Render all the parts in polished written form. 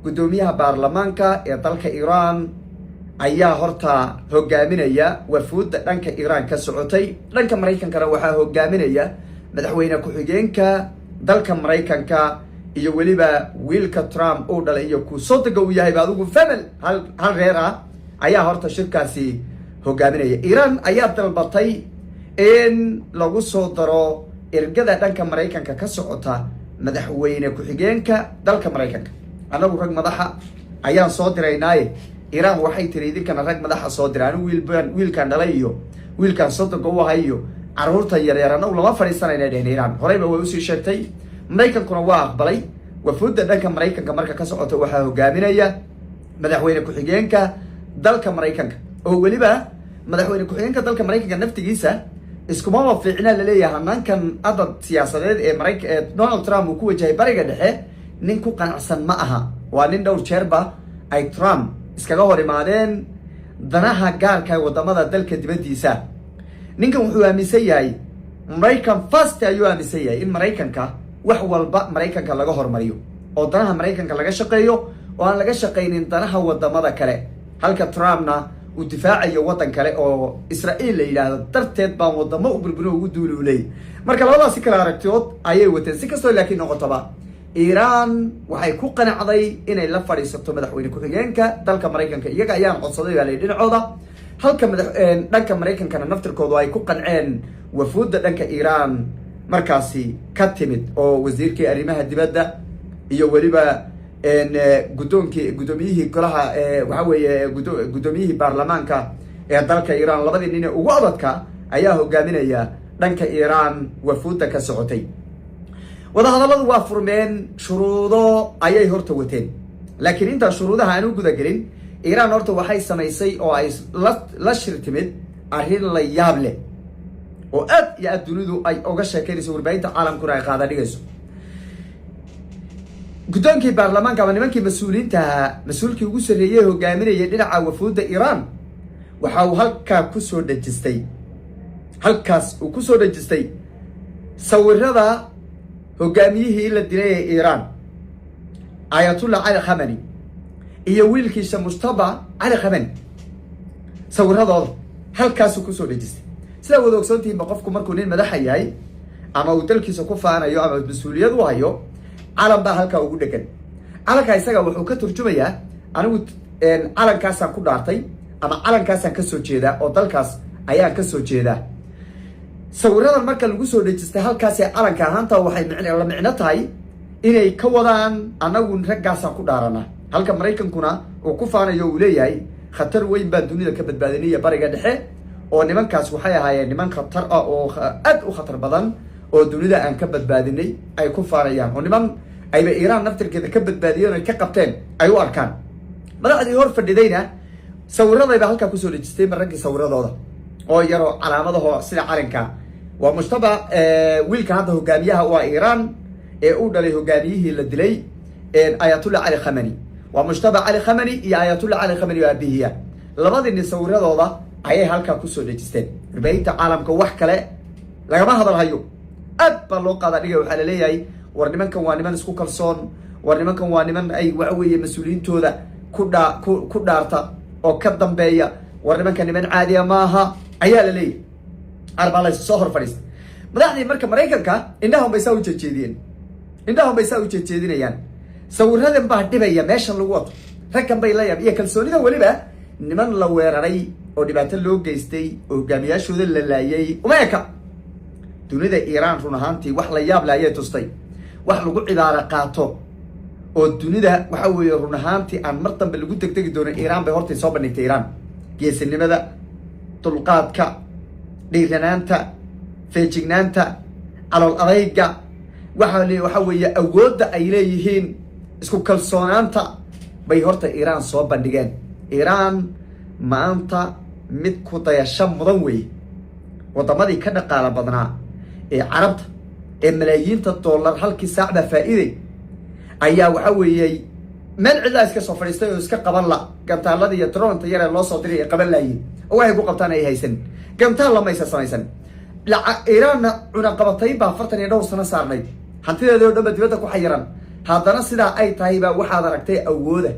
gudoomiyaha baarlamaanka ee dalka Iran ayaa horta hogaaminaya wafuudda dhanka Iran ka socotay. dhanka Mareykankana waxaa hogaaminaya madaxweyne ku-xigeenka dalka Mareykanka iyo weliba wiilka Trump oo dhalay iyo ku soo tago yahay adigu famil hal reer ah ayaa horta shirkaasi hogaaminaya. Iran ayaa dalbatay in lagu soo daro ergada dhanka Mareykanka ka socota madaxweyne ku-xigeenka dalka Mareykanka. anagu rag madaxa ayaan soo diraynaaye Iran waxay tiri idinkana rag madaxa soo diraan wiilkan dhalay iyo wiilkan sodoga u ahay iyo caruurta yaryar anagu lama fariisanayna dheheen. Iran horeyba way usii sheegtay, Mareykankuna waa aqbalay. wafuudda dhanka Mareykanka marka ka socota waxaa hogaaminaya madaxweyne ku-xigeenka dalka Mareykanka oo weliba madaxweyne ku-xigeenka dalka Mareykanka naftigiisa iskuma fiicna laleeyahay hanaankan adad siyaasadeed ee Donald Trump uu ku wajahay bariga dhexe nin ku qanacsan ma aha. waa nin dhowr jeerba ay Trump iskaga hor imaadeen danaha gaarka wadamada dalka dibadiisa. ninkan wuxuu aaminsan yahay Mareykan first ayuu aaminsan yahay in Mareykanka wax walba Mareykanka laga hormariyo oo danaha Mareykanka laga shaqeeyo oo aan laga shaqeynin danaha wadamada kale, halka Trumpna uu difaacayo wadan kale oo Israa'iil la yiraahdo darteed baan wadamo u burburin ugu duululay. marka labadaas kala aragtiyood ayay wateen. si kastoo laakiin noqotaba Iran waxay ku qanacday inay la fadhiisato madaxweyne ku-xigeenka dalka Mareykanka. iyaga ayaan codsaday baa dhinacooda, halka dhanka Mareykankana naftirkoodu ay ku qanceen wafuudda dhanka Iran markaasi ka timid oo wasiirkii arrimaha dibadda iyo weliba gudoomiyihii golaha waxa weeye gudoomiyihii baarlamaanka ee dalka Iran, labadii nin ugu adadka ayaa hogaaminaya dhanka Iran wafuudda ka socotay. wadahadalladu waa furmeen, shuruudo ayay horta wateen. laakiin inta shuruudaha aan u guda gelin, Iran horta waxay samaysay oo ay la shir timid arrin la yaab leh oo aad iyo aad dunidu ay uga sheekeynayso, warbaahinta caalamkuna ay qaada dhigayso. gudoonkii baarlamaanka ama nimankii mas-uulkii ugu sarreeyay hogaaminayay dhinaca wafuudda Iran waxa uu halkaas uu kusoo dhejistay sawirada hogaamiyihii la dilay ee Iran Ayatollah Ali Khamenei iyo wiilkiisa Mustafa Ali Khamenei. sawiradooda halkaasuu kusoo dhejistay. sida wada ogsoontihiinba qofku markuu nin madaxa yahay ama uu dalkiisa ku faanayo ama mas-uuliyad u hayo, calan baa halkaa ugu dhegan. calankaa isaga wuxuu ka turjumayaa anigu calankaasaan ku dhaartay ama calankaasaan kasoo jeedaa oo dalkaas ayaan kasoo jeedaa. sawiradan marka lagu soo dhejistay halkaasee calanka ahaanta waxay la micno tahay inay ka wadaan anagu raggaasaan ku dhaarana, halka Mareykankuna uu ku faanayo uu leeyahay khatar weyn baa dunida ka badbaadinaya bariga dhexe oo nimankaas waxay ahaayeen niman khatar ah oo aad u khatar badan oo dunida aan ka badbaadinay ay ku faanayaan, oo niman ayba Iran naftirkeeda ka badbaadiyeen ay ka qabteen ay u arkaan. madaxdii hor fadhidayna sawiradayba halkaa kusoo dhejistay raggii sawiradooda oo yaroo calaamadaho sida calanka. waa Mustafa wiilka hadda hogaamiyaha waa Iran ee uu dhalay hogaamiyihii la dilay Ayatollah Ali Khamenei. waa Mustafa Ali Khamenei iyo Ayatollah Ali Khamenei waa bihiya. labadii nin sawiradooda ayay halkaa kusoo dhejisteen. warbaahinta caalamka wax kale lagama hadalhayo, aad baa loo qaada dhiga. waxaa la leeyahay war nimankan waa niman isku kalsoon, war nimankan waa niman ay waxa weeye mas-uuliyiintooda ku dhaarta oo ka dambeeya, war nimankan niman caadiya maaha ayaa la leeyahay. arbaa la soo hor fadhiistay madaxdii marka Mareykanka indhahan bay saa u jeedinayaan. sawiradan baa dhibaya meeshan lagu wato, raggan bay la yaab iyo kalsoonida weliba niman la weeraray oo dhibaato loo geystay oo hogaamiyaashooda la laayay uma eka. dunida Iran run ahaantii wax la yaab leh ayay tustay, wax lagu cibaaro qaato oo dunida waxa weeye run ahaantii aan mar dambe lagu degdegi doonin. Iran bay hortay soo bandhigtay. Iran geesinimada, dulqaadka, dhiiranaanta, feejignaanta, calool adayga, waxa weeye awoodda ay leeyihiin, isku kalsoonaanta bay horta Iran soo bandhigeen. Iran maanta mid ku dayasho mudan weeye. wadamadii ka dhaqaala badnaa ee carabta ee malaayiinta dollar halkii saacda faa'iiday ayaa waxa weeyay meel cid iska soo fadhiistay oo iska qaban la gantaalada iyo dronta yar ee loo soo diray qaban laayeen oo waxay ku qabtaan ay haysan gantaal lama isa samaysan. Iran una qabatay baa 42 sano saarnay, hantideeda oo dhan dibadda ku xayiran, haddana sidaa ay tahay baa waxaad aragtay awooda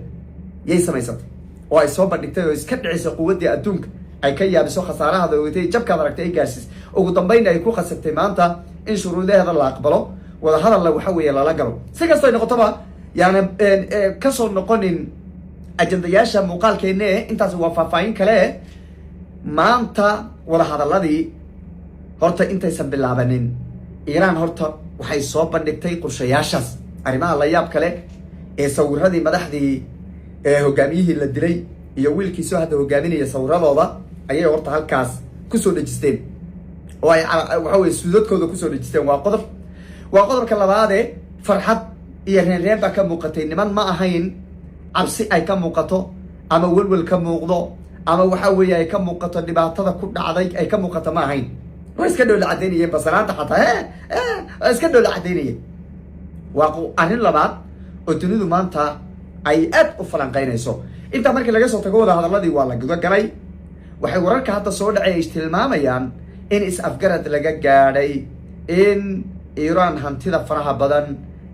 yay samaysatay oo ay soo bandhigtay oo iska dhicisay quwaddii adduunka ay ka yaabiso khasaarahada ogatay jabkaad aragtay ay gaarsiis ugu dambayna ay ku khasabtay maanta in shuruudaheeda la aqbalo wadahadalla waxa weeye lala galo si kastoo ay noqotoba yani kasoo noqonin ajandayaasha muuqaalkeenne intaas waa faahfaahin kale maanta wadahadaladii horta intaysan bilaabanin iiraan horta waxay soo bandhigtay qorshayaashaas arrimaha la yaab kale ee sawiradii madaxdii hogaamiyihii la dilay iyo wiilkiisoo hadda hogaaminaya sawiradooda ayay horta halkaas kusoo dhejisteen oo ay waxa weye suudadkooda kusoo dhejisteen waa qodobka labaade farxad iyo reenreen baa ka muuqatay niman ma ahayn cabsi ay ka muuqato ama welwel ka muuqdo ama waxa weeye ay ka muuqato dhibaatada ku dhacday ay ka muuqato ma ahayn waa iska dhoola caddaynayeen basanaanta xataa waa iska dhoola caddaynayeen waa arrin labaad oo dunidu maanta ay aad u falanqaynayso intaa markii laga soo tago wada hadaladii waa la gudagalay waxay wararka hadda soo dhacay ay tilmaamayaan in is-afgarad laga gaadhay in iiraan hantida faraha badan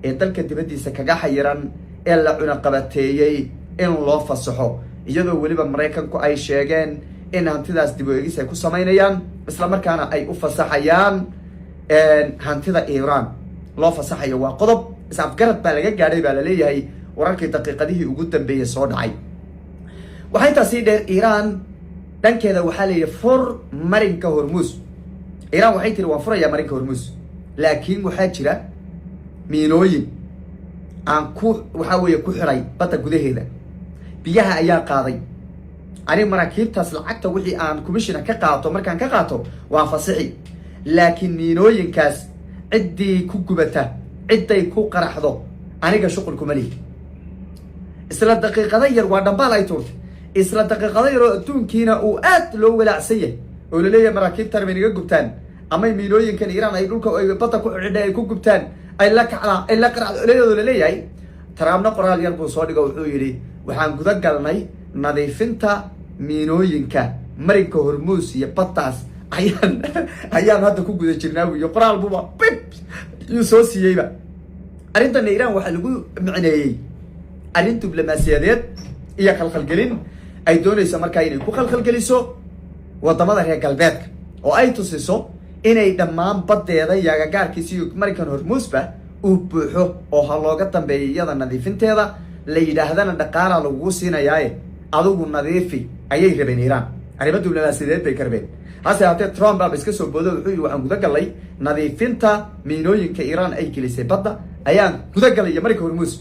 ee dalka dibaddiisa kaga xayiran ee la cunaqabateeyey in loo fasaxo iyadoo weliba maraykanku ay sheegeen in hantidaas dib u eegis ay ku samaynayaan isla markaana ay u fasaxayaan hantida iiraan loo fasaxayo waa qodob is-afgarad baa laga gaadhay baa laleeyahay wararkii daqiiqadihii ugu dambeeyey soo dhacay waxaa intaasi dheer iiraan dhankeeda waxaa la yidhi fur marinka hormuus iiraan waxay tiri waan furayaa marinka hormuus laakiin waxaa jira miinooyin aan waxaa weeye ku xiray badda gudaheeda biyaha ayaa qaaday ani maraakiibtaas lacagta wixii aan commissiona ka qaato markaan ka qaato waan fasixi laakiin miinooyinkaas ciddii ku gubata cidday ku qaraxdo aniga shuqul kuma lihi isla daqiiqada yar waa dhambaal ay tuurtay isla daqiiqada yar oo adduunkiina uu aad loo walaacsan yahay oo laleeyahay maraakiibtan bay naga gubtaan ama miinooyinkan iiraan ay dhulka ay badda ku xidhay ay ku gubtaan ay la qaracdo leeyadoo laleeyahay taraabna qoraal yar buu soo dhigo wuxuu yidhi waxaan guda galnay nadiifinta miinooyinka marinka hormuus iyo baddaas ayaan hadda ku guda jirnaa wiyo qoraal buba bib yuu soo siiyeyba arrintana iiraan waxaa lagu micneeyey arrin diblomaasiyadeed iyo khalkhalgelin ay doonayso markaa inay ku khalkhalgeliso wadamada reer galbeedka oo ay tusiso inay dhammaan baddeeda iyo agagaarkiisa iyo marinkan hormuusba uu buuxo oo ha looga dambeeya iyada nadiifinteeda la yidhaahdana dhaqaala lagugu siinayaaye adigu nadiifi ayay rabeen iiraan arrimo diblomaasiyadeed bay ka rabeen hase haatee trump baaba iska soo boodo wuxuu yidhi waxaan guda galay nadiifinta miinooyinka iiraan ay gelisay badda ayaan guda galay iyo marinka hormuus